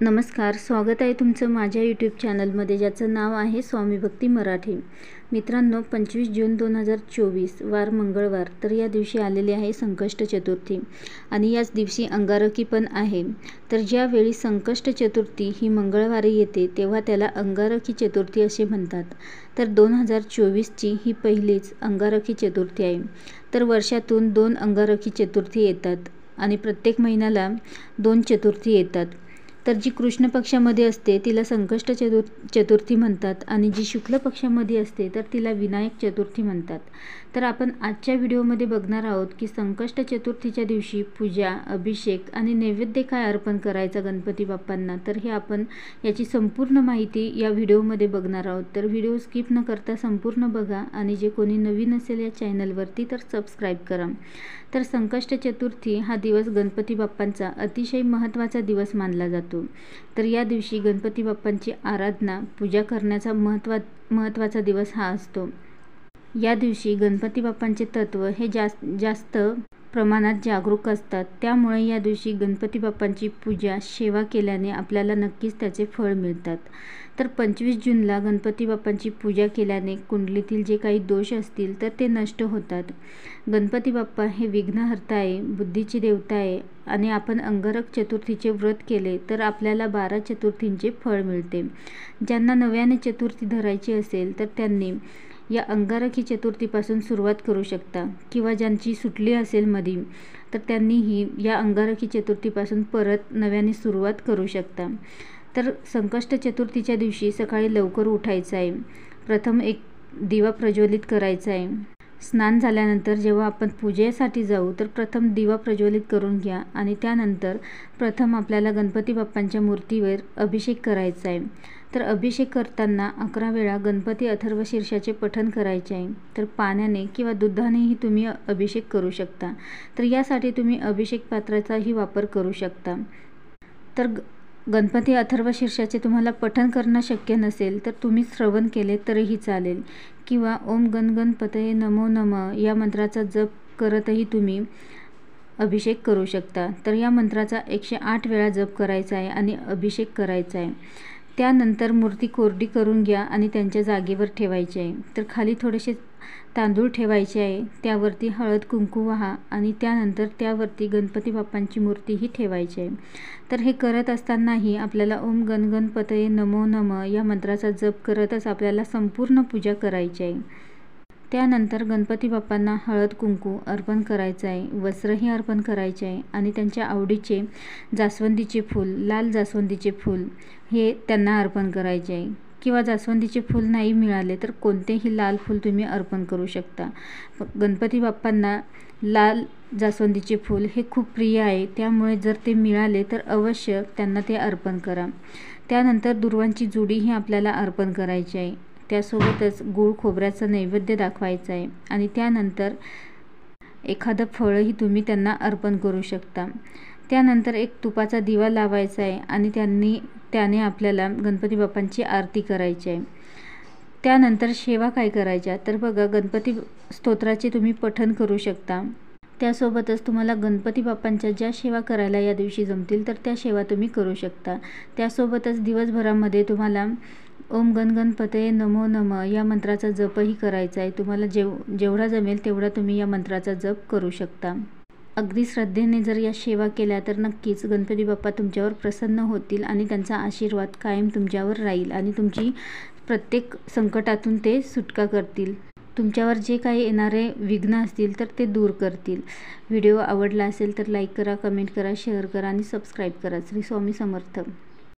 नमस्कार, स्वागत आहे तुमचं माझ्या यूट्यूब चॅनलमध्ये ज्याचं नाव आहे स्वामी भक्ती मराठी। मित्रांनो, 25 जून 2024 वार मंगळवार, तर या दिवशी आलेली आहे संकष्ट चतुर्थी आणि याच दिवशी अंगारकी पण आहे। तर ज्यावेळी संकष्ट चतुर्थी ही मंगळवारी येते तेव्हा त्याला अंगारकी चतुर्थी असे म्हणतात। तर 2024ची ही पहिलीच अंगारकी चतुर्थी आहे। तर वर्षातून 2 अंगारकी चतुर्थी येतात आणि प्रत्येक महिन्याला 2 चतुर्थी येतात। तर जी कृष्ण पक्षामध्ये असते तिला संकष्ट चतुर्थी म्हणतात आणि जी शुक्ल पक्षामध्ये असते तर तिला विनायक चतुर्थी म्हणतात। तर आपण आजच्या व्हिडिओमध्ये बघणार आहोत की संकष्ट चतुर्थीच्या दिवशी पूजा, अभिषेक आणि नैवेद्य काय अर्पण करायचा गणपती बाप्पांना, तर हे आपण याची संपूर्ण माहिती या व्हिडिओमध्ये बघणार आहोत। तर व्हिडिओ स्किप न करता संपूर्ण बघा आणि जे कोणी नवीन असेल या चॅनलवरती तर सबस्क्राईब करा। तर संकष्ट चतुर्थी हा दिवस गणपती बाप्पांचा अतिशय महत्त्वाचा दिवस मानला जातो। तर या दिवशी गणपती बाप्पांची आराधना, पूजा करण्याचा महत्त्वाचा दिवस हा असतो। या दिवशी गणपती बाप्पांचे तत्व हे जास्त प्रमाणात जागरूक असतात, त्यामुळे या दिवशी गणपती बाप्पांची पूजा, सेवा केल्याने आपल्याला नक्कीच त्याचे फळ मिळतात। तर 25 जूनला गणपती बाप्पांची पूजा केल्याने कुंडलीतील जे काही दोष असतील तर ते नष्ट होतात। गणपती बाप्पा हे विघ्नहर्ता आहे, बुद्धीची देवता आहे आणि आपण अंगारक चतुर्थीचे व्रत केले तर आपल्याला 12 चतुर्थींचे फळ मिळते। ज्यांना नव्याने चतुर्थी धरायची असेल तर त्यांनी या अंगारकी चतुर्थीपासून सुरुवात करू शकता किंवा ज्यांची सुटली असेल मधी तर त्यांनीही या अंगारकी चतुर्थीपासून परत नव्याने सुरुवात करू शकता। तर संकष्ट चतुर्थीच्या दिवशी सकाळी लवकर उठायचं आहे। प्रथम एक दिवा प्रज्वलित करायचा आहे। स्नान झाल्यानंतर जेव्हा आपण पूजेसाठी जाऊ तर प्रथम दिवा प्रज्वलित करून घ्या आणि त्यानंतर प्रथम आपल्याला गणपती बाप्पांच्या मूर्तीवर अभिषेक करायचा आहे। तर अभिषेक करताना 11 वेळा गणपती अथर्वशीर्षाचे पठण करायचे आहे। तर पाण्याने किंवा दुधानेही तुम्ही अभिषेक करू शकता। तर यासाठी तुम्ही अभिषेक पात्राचाही वापर करू शकता। तर गणपती अथर्वशीर्षाचे तुम्हाला पठण करणं शक्य नसेल तर तुम्ही श्रवण केले तरीही चालेल किंवा ओम गण गणपतये नमो नमः या मंत्राचा जप करतही तुम्ही अभिषेक करू शकता। तर या मंत्राचा 108 वेळा जप करायचा आहे आणि अभिषेक करायचा आहे। त्यानंतर मूर्ती कोरडी करून घ्या आणि त्यांच्या जागेवर ठेवायची आहे। तर खाली थोडेसे तांदूळ ठेवायचे आहे, त्यावरती हळद कुंकू वाहा आणि त्यानंतर त्यावरती गणपती बाप्पांची मूर्तीही ठेवायची आहे। तर हे करत असतानाही आपल्याला ओम गण गणपतये नमो नमः या मंत्राचा जप करतच आपल्याला संपूर्ण पूजा करायची आहे। त्यानंतर गणपती बाप्पांना हळद कुंकू अर्पण करायचं आहे, वस्त्रही अर्पण करायचे आहे आणि त्यांच्या आवडीचे जास्वंदीचे फूल, लाल जास्वंदीचे फूल हे त्यांना अर्पण करायचे आहे किंवा जास्वंदीचे फूल नाही मिळाले तर कोणतेही लाल फूल तुम्ही अर्पण करू शकता। गणपती बाप्पांना लाल जास्वंदीचे फूल हे खूप प्रिय आहे, त्यामुळे जर ते मिळाले तर अवश्य त्यांना ते अर्पण करा। त्यानंतर दुर्वांची जुडीही आपल्याला अर्पण करायची आहे। त्यासोबतच गूळ खोबऱ्याचा नैवेद्य दाखवायचा आहे आणि त्यानंतर एखादं फळही तुम्ही त्यांना अर्पण करू शकता। त्यानंतर एक तुपाचा दिवा लावायचा आहे आणि त्याने आपल्याला गणपती बाप्पांची आरती करायची आहे। त्यानंतर सेवा काय करायच्या, तर बघा गणपती स्तोत्राचे तुम्ही पठण करू शकता। त्यासोबतच तुम्हाला गणपती बाप्पांच्या ज्या सेवा करायला या दिवशी जमतील तर त्या सेवा तुम्ही करू शकता। त्यासोबतच दिवसभरामध्ये तुम्हाला ओम गण गणपतये नमो नमः या मंत्राचा जपही करायचा आहे। तुम्हाला जेवढा जमेल तेवढा तुम्ही या मंत्राचा जप करू शकता। अगदी श्रद्धेने जर या सेवा केल्या तर नक्कीच गणपती बाप्पा तुमच्यावर प्रसन्न होतील आणि त्यांचा आशीर्वाद कायम तुमच्यावर राहील आणि तुमची प्रत्येक संकटातून ते सुटका करतील। तुमच्यावर जे काही येणारे विघ्न असतील तर ते दूर करतील। व्हिडिओ आवडला असेल तर लाईक करा, कमेंट करा, शेअर करा आणि सबस्क्राईब करा। श्री स्वामी समर्थ।